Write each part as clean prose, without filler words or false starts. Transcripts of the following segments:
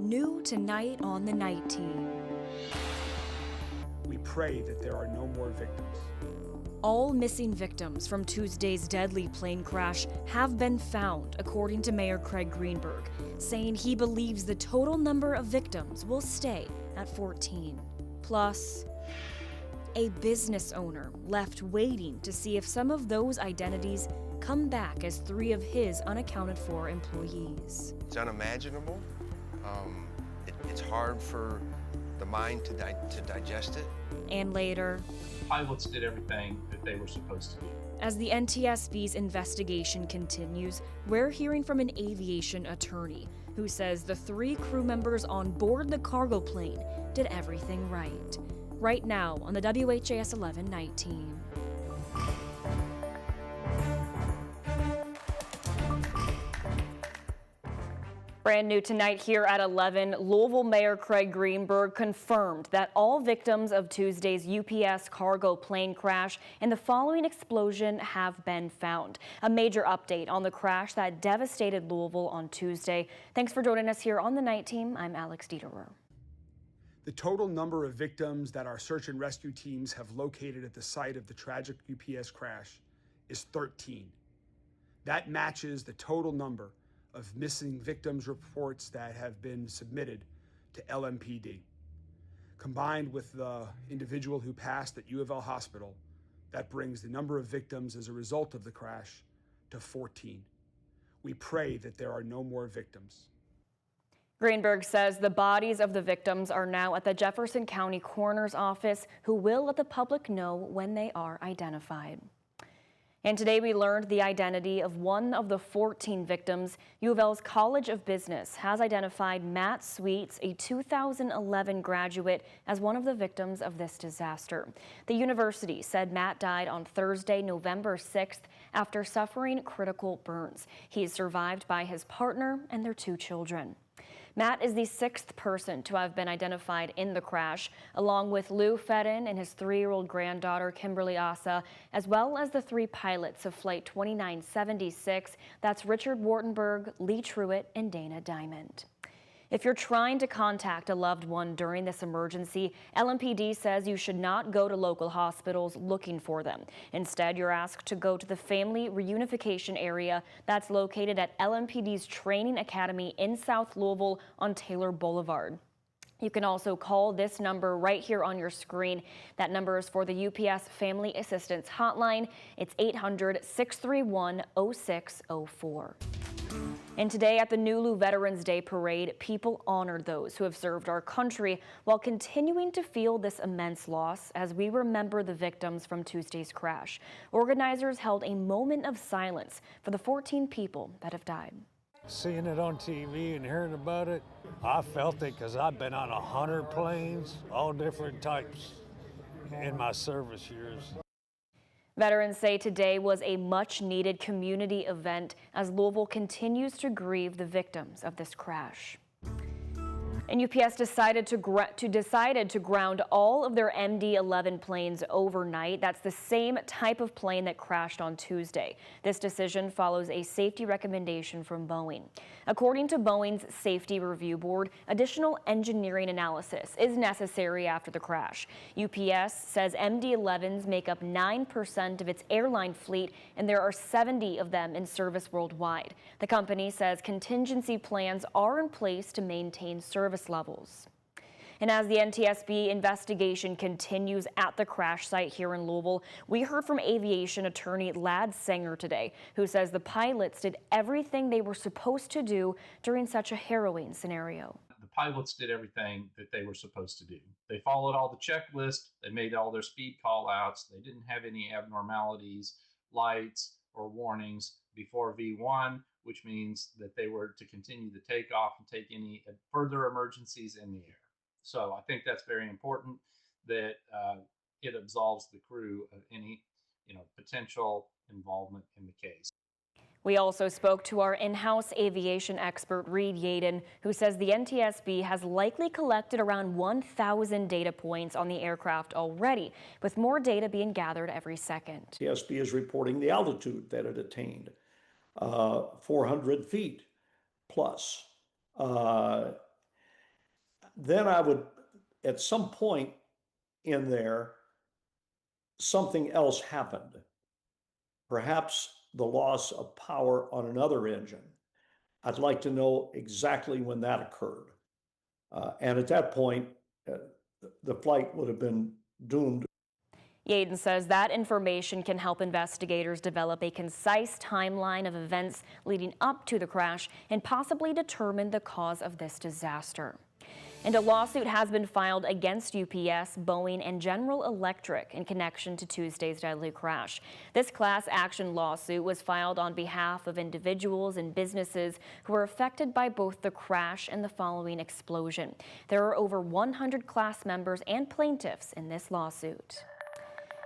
New tonight on the Night Team. We pray that there are no more victims. All missing victims from Tuesday's deadly plane crash have been found, according to Mayor Craig Greenberg, saying he believes the total number of victims will stay at 14. Plus, a business owner left waiting to see if some of those identities come back as 3 of his unaccounted for employees. It's unimaginable. It's hard for the mind to digest it. And later, pilots did everything that they were supposed to do. As the NTSB's investigation continues, we're hearing from an aviation attorney who says the 3 crew members on board the cargo plane did everything right. Right now on the WHAS11 Night Team. Brand new tonight here at 11, Louisville Mayor Craig Greenberg confirmed that all victims of Tuesday's UPS cargo plane crash and the following explosion have been found. A major update on the crash that devastated Louisville on Tuesday. Thanks for joining us here on the Night Team. I'm Alex Dieterer. The total number of victims that our search and rescue teams have located at the site of the tragic UPS crash is 13. That matches the total number of missing victims reports that have been submitted to LMPD. Combined with the individual who passed at U of L Hospital, that brings the number of victims as a result of the crash to 14. We pray that there are no more victims. Greenberg says the bodies of the victims are now at the Jefferson County Coroner's Office, who will let the public know when they are identified. And today we learned the identity of one of the 14 victims. U of L's College of Business has identified Matt Sweets, a 2011 graduate, as one of the victims of this disaster. The university said Matt died on Thursday, November 6th, after suffering critical burns. He is survived by his partner and their 2 children. Matt is the 6th person to have been identified in the crash, along with Lou Fedden and his 3-year-old granddaughter, Kimberly Asa, as well as the 3 pilots of Flight 2976. That's Richard Wartenberg, Lee Truitt, and Dana Diamond. If you're trying to contact a loved one during this emergency, LMPD says you should not go to local hospitals looking for them. Instead, you're asked to go to the Family Reunification Area that's located at LMPD's Training Academy in South Louisville on Taylor Boulevard. You can also call this number right here on your screen. That number is for the UPS Family Assistance Hotline. It's 800-631-0604. And today at the Nulu Veterans Day Parade, people honored those who have served our country while continuing to feel this immense loss as we remember the victims from Tuesday's crash. Organizers held a moment of silence for the 14 people that have died. Seeing it on TV and hearing about it, I felt it because I've been on 100 planes, all different types, in my service years. Veterans say today was a much-needed community event as Louisville continues to grieve the victims of this crash. And UPS decided to ground all of their MD-11 planes overnight. That's the same type of plane that crashed on Tuesday. This decision follows a safety recommendation from Boeing. According to Boeing's Safety Review Board, additional engineering analysis is necessary after the crash. UPS says MD-11s make up 9% of its airline fleet, and there are 70 of them in service worldwide. The company says contingency plans are in place to maintain service levels. And as the NTSB investigation continues at the crash site here in Louisville, we heard from aviation attorney Ladd Sanger today, who says the pilots did everything they were supposed to do during such a harrowing scenario. The pilots did everything that they were supposed to do. They followed all the checklists, they made all their speed call outs, they didn't have any abnormalities, lights, or warnings before V1, which means that they were to continue the takeoff and take any further emergencies in the air. So I think that's very important that it absolves the crew of any potential involvement in the case. We also spoke to our in-house aviation expert, Reed Yaden, who says the NTSB has likely collected around 1,000 data points on the aircraft already, with more data being gathered every second. NTSB is reporting the altitude that it attained, 400 feet plus. then I would, at some point in there, something else happened. Perhaps the loss of power on another engine. I'd like to know exactly when that occurred. And at that point, the flight would have been doomed. Yaden says that information can help investigators develop a concise timeline of events leading up to the crash and possibly determine the cause of this disaster. And a lawsuit has been filed against UPS, Boeing, and General Electric in connection to Tuesday's deadly crash. This class action lawsuit was filed on behalf of individuals and businesses who were affected by both the crash and the following explosion. There are over 100 class members and plaintiffs in this lawsuit.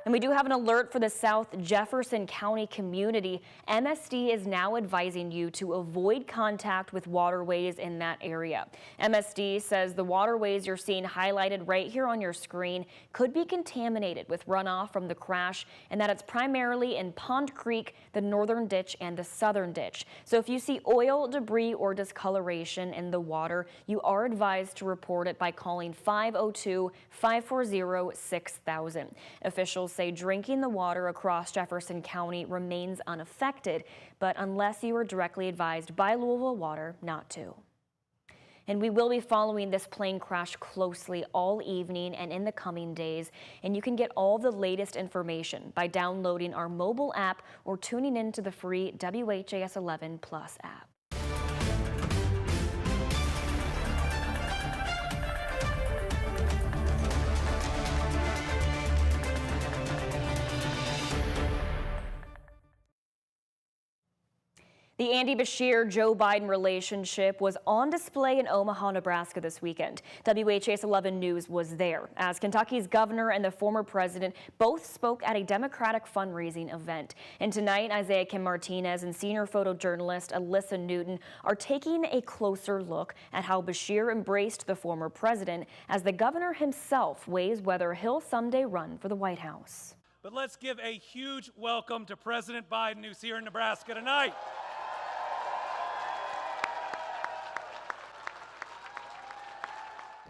And we do have an alert for the South Jefferson County community. MSD is now advising you to avoid contact with waterways in that area. MSD says the waterways you're seeing highlighted right here on your screen could be contaminated with runoff from the crash, and that it's primarily in Pond Creek, the northern ditch, and the southern ditch. So if you see oil, debris, or discoloration in the water, you are advised to report it by calling 502-540-6000. Officials say drinking the water across Jefferson County remains unaffected, but unless you are directly advised by Louisville Water not to. And we will be following this plane crash closely all evening and in the coming days. And you can get all the latest information by downloading our mobile app or tuning into the free WHAS11 Plus app. The Andy Beshear-Joe Biden relationship was on display in Omaha, Nebraska this weekend. WHAS11 News was there as Kentucky's governor and the former president both spoke at a Democratic fundraising event. And tonight, Isaiah Kim Martinez and senior photojournalist Alyssa Newton are taking a closer look at how Beshear embraced the former president as the governor himself weighs whether he'll someday run for the White House. But let's give a huge welcome to President Biden, who's here in Nebraska tonight.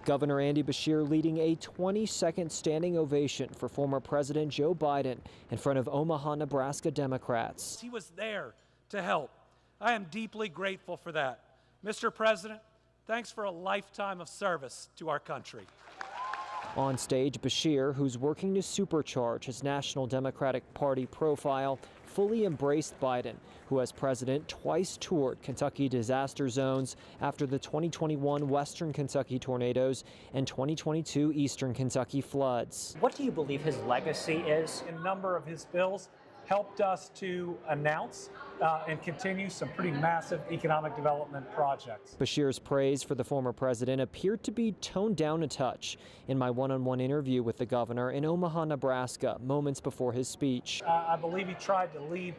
Governor Andy Beshear leading a 20-second standing ovation for former President Joe Biden in front of Omaha, Nebraska Democrats. He was there to help. I am deeply grateful for that. Mr. President, thanks for a lifetime of service to our country. On stage, Beshear, who's working to supercharge his National Democratic Party profile, fully embraced Biden, who as president twice toured Kentucky disaster zones after the 2021 Western Kentucky tornadoes and 2022 Eastern Kentucky floods. What do you believe his legacy is? A number of his bills helped us to announce and continue some pretty massive economic development projects. Beshear's praise for the former president appeared to be toned down a touch in my one-on-one interview with the governor in Omaha, Nebraska, moments before his speech. I believe he tried to lead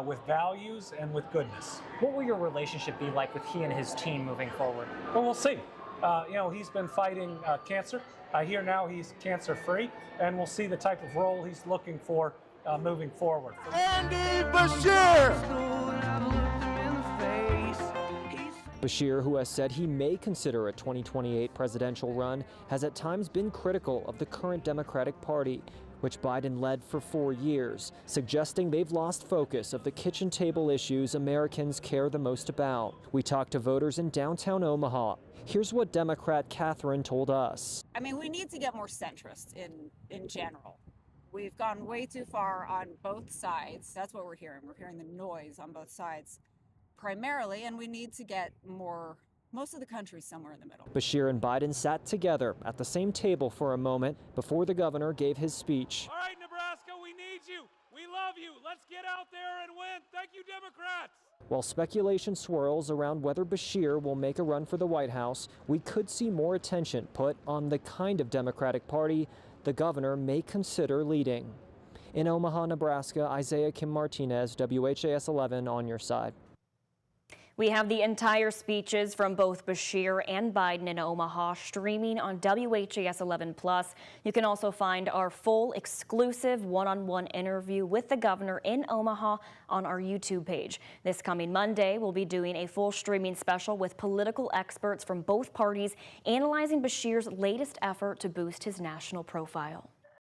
with values and with goodness. What will your relationship be like with he and his team moving forward? Well, we'll see. He's been fighting cancer. I hear now he's cancer-free, and we'll see the type of role he's looking for moving forward. Andy Beshear! Beshear, who has said he may consider a 2028 presidential run, has at times been critical of the current Democratic Party, which Biden led for 4 years, suggesting they've lost focus of the kitchen table issues Americans care the most about. We talked to voters in downtown Omaha. Here's what Democrat Catherine told us. I mean, we need to get more centrist in general. We've gone way too far on both sides. That's what we're hearing. We're hearing the noise on both sides primarily, and we need to get most of the country somewhere in the middle. Beshear and Biden sat together at the same table for a moment before the governor gave his speech. All right, Nebraska, we need you. We love you. Let's get out there and win. Thank you, Democrats. While speculation swirls around whether Beshear will make a run for the White House, we could see more attention put on the kind of Democratic Party the governor may consider leading. In Omaha, Nebraska, Isaiah Kim Martinez, WHAS 11 on your side. We have the entire speeches from both Beshear and Biden in Omaha streaming on WHAS11 You can also find our full exclusive one-on-one interview with the governor in Omaha on our YouTube page. This coming Monday, we'll be doing a full streaming special with political experts from both parties analyzing Beshear's latest effort to boost his national profile.